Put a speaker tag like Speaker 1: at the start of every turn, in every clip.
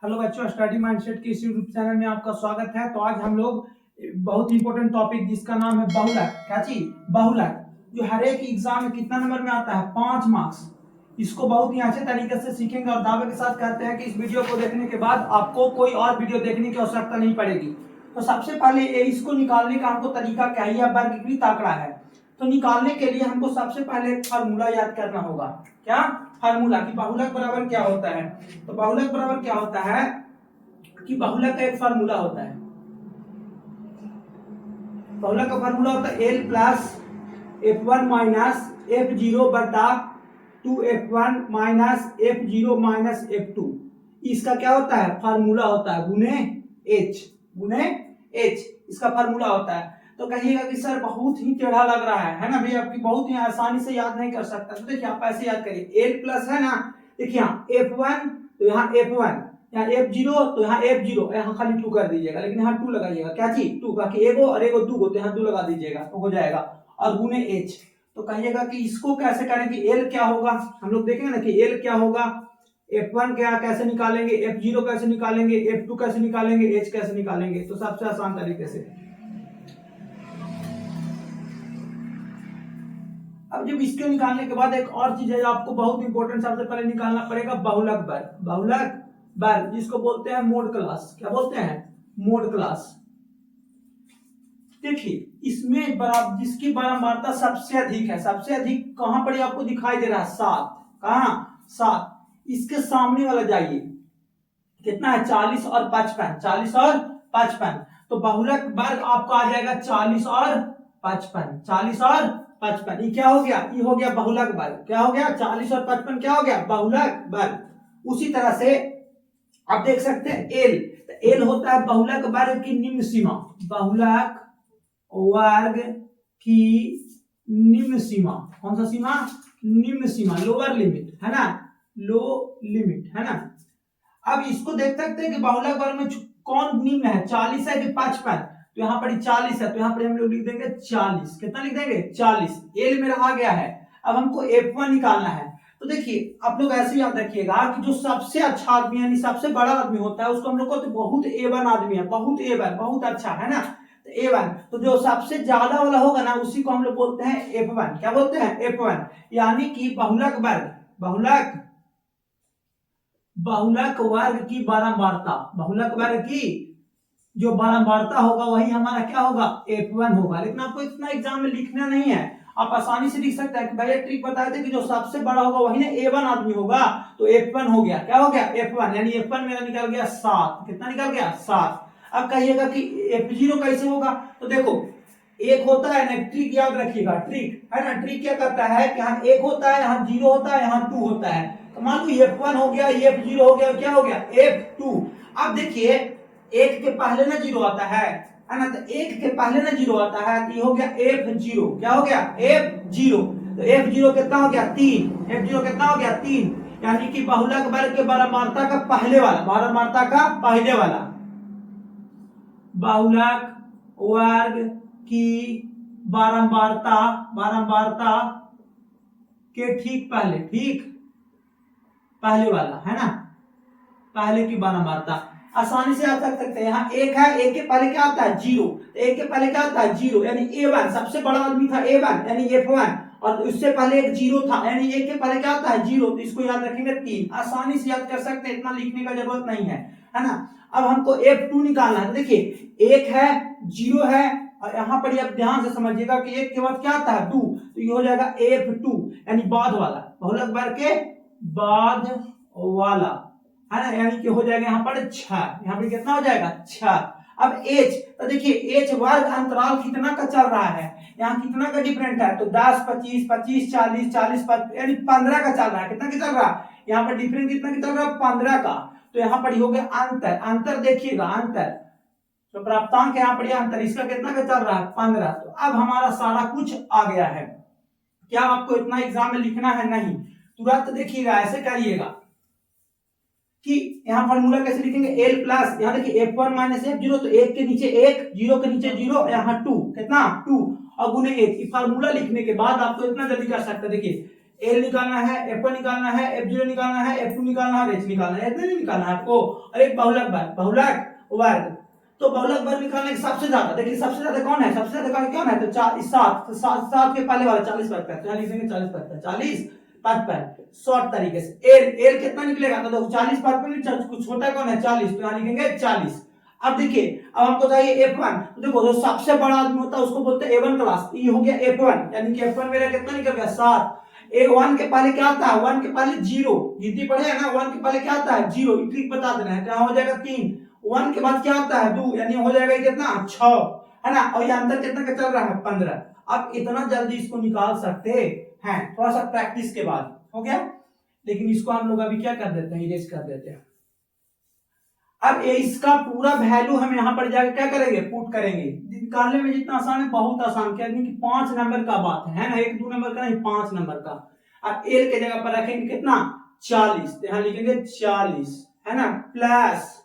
Speaker 1: Hello बच्चों, study mindset के इस यूट्यूब चैनल में आपका स्वागत है। तो आज हम लोग बहुत इंपॉर्टेंट टॉपिक जिसका नाम है बहुलक। क्या चीज? बहुलक, जो हर एक एग्जाम में कितना नंबर में आता है? 5 मार्क्स। इसको बहुत ही अच्छे तरीके से सीखेंगे और दावे के साथ कहते हैं कि इस वीडियो को देखने के बाद आपको कोई और वीडियो देखने की आवश्यकता नहीं पड़ेगी। तो सबसे पहले इसको निकालने का हमको तरीका क्या है? यह वर्गीकृत आंकड़ा है, तो निकालने के लिए हमको सबसे पहले एक फार्मूला याद करना होगा। क्या फार्मूला? कि बहुलक बराबर क्या होता है। तो बहुलक बराबर क्या होता है कि बहुलक का एक फार्मूला होता है। बहुलक का फार्मूला होता है L plus F1 minus F0 बटा 2F1 minus F0 minus F2। इसका क्या होता है? फार्मूला होता है गुने H इसका फार्मूला होता है। तो कहिएगा कि सर बहुत ही टेढ़ा लग रहा है ना भैया, आपकी बहुत ही आसानी से याद नहीं कर सकता। तो देखिए आप ऐसे याद करिए, एल प्लस है ना, देखिए यहाँ F1 तो यहाँ F1, यहाँ F0 तो यहाँ F0, यहाँ खाली 2 कर दीजिएगा, लेकिन यहाँ 2 लगाइएगा। क्या चीज? 2, बाकी एगो और एगो 2 तो यहाँ 2 लगा दीजिएगा तो हो जाएगा, और गुने H। तो कहिएगा कि इसको कैसे करें कि L क्या होगा। हम लोग देखेंगे ना कि L क्या होगा। F1 क्या कैसे निकालेंगे, F0 कैसे निकालेंगे, F2 कैसे निकालेंगे, H कैसे निकालेंगे। तो सबसे आसान तरीके से अब जब इसके निकालने के बाद एक और चीज है आपको बहुत इंपॉर्टेंट, सबसे पहले निकालना पड़ेगा बहुलक वर्ग। बहुलक वर्ग जिसको बोलते हैं मोड क्लास। क्या बोलते हैं? Mode class. देखिए इसमें बराबर जिसकी बारंबारता सबसे अधिक है, सबसे अधिक कहां पर आपको दिखाई दे रहा है? 7। कहां? 7। इसके सामने वाला जाइए, कितना है? 40 और 55। 40 और 55, तो बहुलक वर्ग आपका आ जाएगा 40 और 55। 40 और 55 ये क्या हो गया? ये हो गया बहुलक वर्ग। क्या हो गया? 40 और 55 क्या हो गया? बहुलक वर्ग। उसी तरह से आप देख सकते हैं एल, तो एल होता है बहुलक वर्ग की निम्न सीमा। बहुलक वर्ग की निम्न सीमा। कौन सा सीमा? निम्न सीमा, लोअर लिमिट है ना, लो लिमिट है ना। अब इसको देख सकते हैं कि बहुलक वर्ग में कौन निम्न है, 40 है कि 55। तो यहाँ पर 40 है, तो यहाँ पर हम लोग लिख देंगे 40। कितना लिख देंगे? 40। एल मेरा आ गया है। अब हमको F1 निकालना है। तो देखिए आप लोग ऐसे याद रखिएगा कि जो सबसे अच्छा आदमी यानी सबसे बड़ा आदमी होता है उसको हम लोग को तो बहुत A1 आदमी है, बहुत A1, बहुत अच्छा है ना, तो A1। तो जो सबसे ज्यादा वाला होगा ना उसी को हम लोग बोलते हैं F1। क्या बोलते हैं? F1। यानी कि बहुलक वर्ग, बहुलक वर्ग की बारंबारता, बहुलक वर्ग की जो बारंबारता होगा वही हमारा क्या होगा? F1 होगा। लेकिन आपको इतना एग्जाम में लिखना नहीं है, आप आसानी से लिख सकते हैं कि भैया ट्रिक बताए थे कि जो सबसे बड़ा होगा वही ना A1 आदमी होगा, तो F1 हो गया। क्या हो गया? F1। यानी F1 मेरा निकल गया 7। कितना निकल गया? 7। अब कहिएगा कि F0 कैसे होगा। तो देखो एक होता है ना, ट्रिक याद रखिएगा, ट्रिक है ना। ट्रिक क्या करता है कि यहाँ 1 होता है, यहाँ 0 होता है, यहाँ 2 होता है। तो मान लो F1 हो गया, F0 हो गया, क्या हो गया? F2। अब देखिए एक के पहले ना 0 आता है ना, तो एक के पहले ना 0 आता है, तो ये हो गया F0। क्या हो गया? F0। तो F0 कितना हो गया? 3। F0 कितना हो गया? 3। यानी कि बहुलक वर्ग के बारंबारता का पहले वाला, बारंबारता का पहले वाला, बहुलक वर्ग की बारंबारता, बारंबारता के ठीक पहले, ठीक पहले वाला है ना, पहले की बारंबारता। आसानी से आप रख सकते हैं, यहाँ 1 है, 1 के पहले क्या आता है? 0। तो 1 के पहले क्या आता है? 0। यानी A1 सबसे बड़ा आदमी था A1 यानी F1, और उससे पहले एक 0 था, यानी 1 के पहले क्या आता है? 0। तो इसको याद रखेंगे 3। आसानी से याद कर सकते हैं, इतना लिखने का जरूरत नहीं है ना। अब हमको F2 निकालना है। देखिए 1 है, 0 है, और यहाँ पर आप ध्यान से समझिएगा कि 1 के बाद क्या आता है? 2। तो ये हो जाएगा F2 यानी बाद वाला, बहुलक वर्ग के बाद वाला है ना, यानी कि हो जाएगा यहाँ पर 6। यहाँ पर कितना हो जाएगा? 6। अब H, तो देखिए H वर्ग अंतराल कितना का चल रहा है, यहाँ कितना का डिफरेंट है? तो 10, 25, 25, 40, 40, यानी 15 का चल रहा है। कितना का चल रहा है? यहाँ पर डिफरेंट कितना का चल रहा है? 15 का। तो यहाँ पर हो गया अंतर। अंतर देखिएगा, अंतर तो प्राप्तांक यहाँ पर अंतर, इसका कितना का चल रहा है? 15। तो अब हमारा सारा कुछ आ गया है। क्या आपको इतना एग्जाम में लिखना है? नहीं, तुरंत देखिएगा, ऐसे करिएगा कि यहाँ फार्मूला कैसे लिखेंगे? L प्लस, यहाँ देखिए F1 माइनस F0, तो 1 के नीचे 1, 0 के नीचे 0, यहाँ 2, कितना? 2, और गुने 1। फार्मूला लिखने के बाद आपको इतना जल्दी कर सकते हैं। देखिए एल निकालना है, F1 निकालना है, F0 निकालना है, F2 निकालना है, H निकालना है, इतना नहीं निकालना है आपको। और एक बहुलक वर्ग। तो बहुलक वर्ग निकालने के सबसे ज्यादा, देखिए सबसे ज्यादा कौन है, सबसे ज्यादा कौन है, तो 7 के पहले वाला 40 पर तो यहां लिखेंगे 40 पर 40 55 शॉर्ट तरीके से। एल कितना निकलेगा, तो देखो 40 पर कुछ छोटा कौन है 40, तो यहां लिखेंगे 40। अब देखिए अब हमको चाहिए F1, तो देखो जो सबसे बड़ा आदमी होता है उसको बोलते हैं A1 क्लास, ये हो गया F1, यानी कि F1 मेरा कितना निकल गया 7। A1 के पहले क्या आता है, 1 के पहले 0, गिनती पढ़े है ना, 1 के पहले क्या आता है 0, ट्रिक बता देना है, तो हो जाएगा 3। 1 के बाद क्या आता है 2, यानी हो जाएगा कितना 6, है ना, और ये अंतर कितना का चल रहा है 15। अब इतना जल्दी इसको निकाल सकते हैं थोड़ा सा प्रैक्टिस के बाद, हो गया। लेकिन इसको हम लोग अभी क्या कर देते हैं, इरेज कर देते हैं। अब इसका पूरा वैल्यू हम यहाँ पर जाकर क्या करेंगे, पुट करेंगे। निकालने में जितना आसान है बहुत आसान, क्या कि 5 नंबर का बात है ना, 1-2 नंबर का नहीं, 5 नंबर का। अब एल के जगह पर रखेंगे कितना 40, तो यहाँ लिखेंगे 40, है ना, प्लस।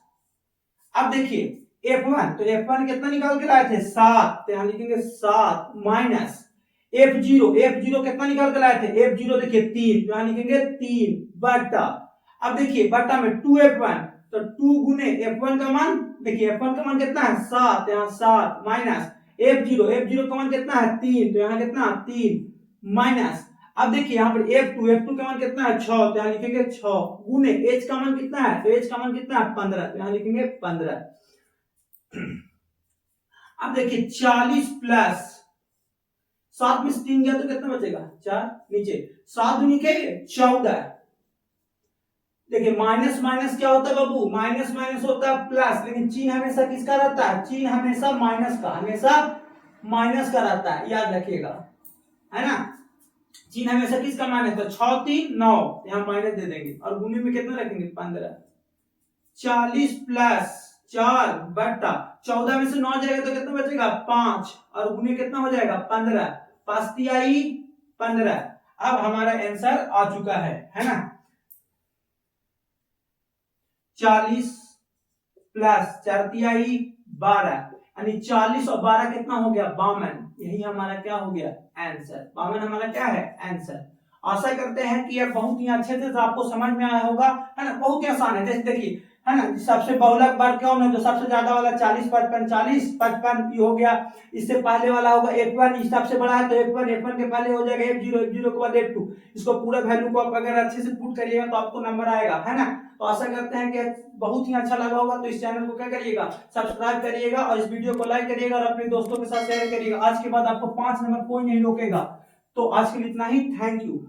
Speaker 1: अब देखिए F1, तो F1 कितना निकाल के लाए थे 7, तो यहाँ लिखेंगे 7 माइनस F0 कितना निकाल के लाए थे, F0 देखिए 3, तो यहाँ लिखेंगे 3 बटा। अब देखिए बटा में 2F1, तो 2 गुने F1 का मान, देखिए F1 का मान कितना है 7, यहाँ 7 माइनस F0 का मान कितना है 3, तो यहाँ कितना 3 माइनस। अब देखिए यहाँ पर F2 का मान कितना है 6, तो यहाँ लिखेंगे 6 गुने H का मान कितना है, तो H का मान कितना है 15, तो यहाँ लिखेंगे 15। अब देखिए 40 प्लस 7 में से 3 गया तो कितना बचेगा 4, नीचे 7 दूनी के 14। देखिए माइनस माइनस क्या होता है बाबू, माइनस माइनस होता है प्लस, लेकिन चिन्ह हमेशा किसका रहता है, चिन्ह हमेशा माइनस का, हमेशा माइनस का रहता है, याद रखिएगा, है ना। चिन्ह हमेशा किसका माइनस, तो 6 3 9, यहाँ माइनस दे देंगे और गुने में कितना रखेंगे 15। 40 प्लस 4 बटा 14 में से 9 जाएगा तो कितना बचेगा 5, और गुने कितना हो जाएगा 15, 5 तिहाई 15। अब हमारा आंसर आ चुका है ना। 40 प्लस 4 तिहाई 12, यानी 40 और 12 कितना हो गया 52, यही हमारा क्या हो गया आंसर, 52 हमारा क्या है आंसर। आशा करते हैं कि यह बहुत ही अच्छे से आपको समझ में आया होगा, है ना, बहुत ही आसान है। जैसे देखिए, है ना, सबसे बहुलक बार कौन है, जो सबसे ज्यादा वाला 40 55 40 55 ये हो गया। इससे पहले वाला होगा F1, इस सबसे बड़ा है तो F1 के पहले हो जाएगा F0 के बाद F2। इसको पूरा वैल्यू को आप अगर अच्छे से पुट करिएगा तो आपको नंबर आएगा, है ना। तो आशा करते हैं कि बहुत ही अच्छा लगा होगा, तो इस चैनल को क्या करिएगा सब्सक्राइब करिएगा और इस वीडियो को लाइक करिएगा और अपने दोस्तों के साथ शेयर करिएगा। आज के बाद आपको 5 नंबर कोई नहीं रोकेगा। तो आज के लिए इतना ही, थैंक यू।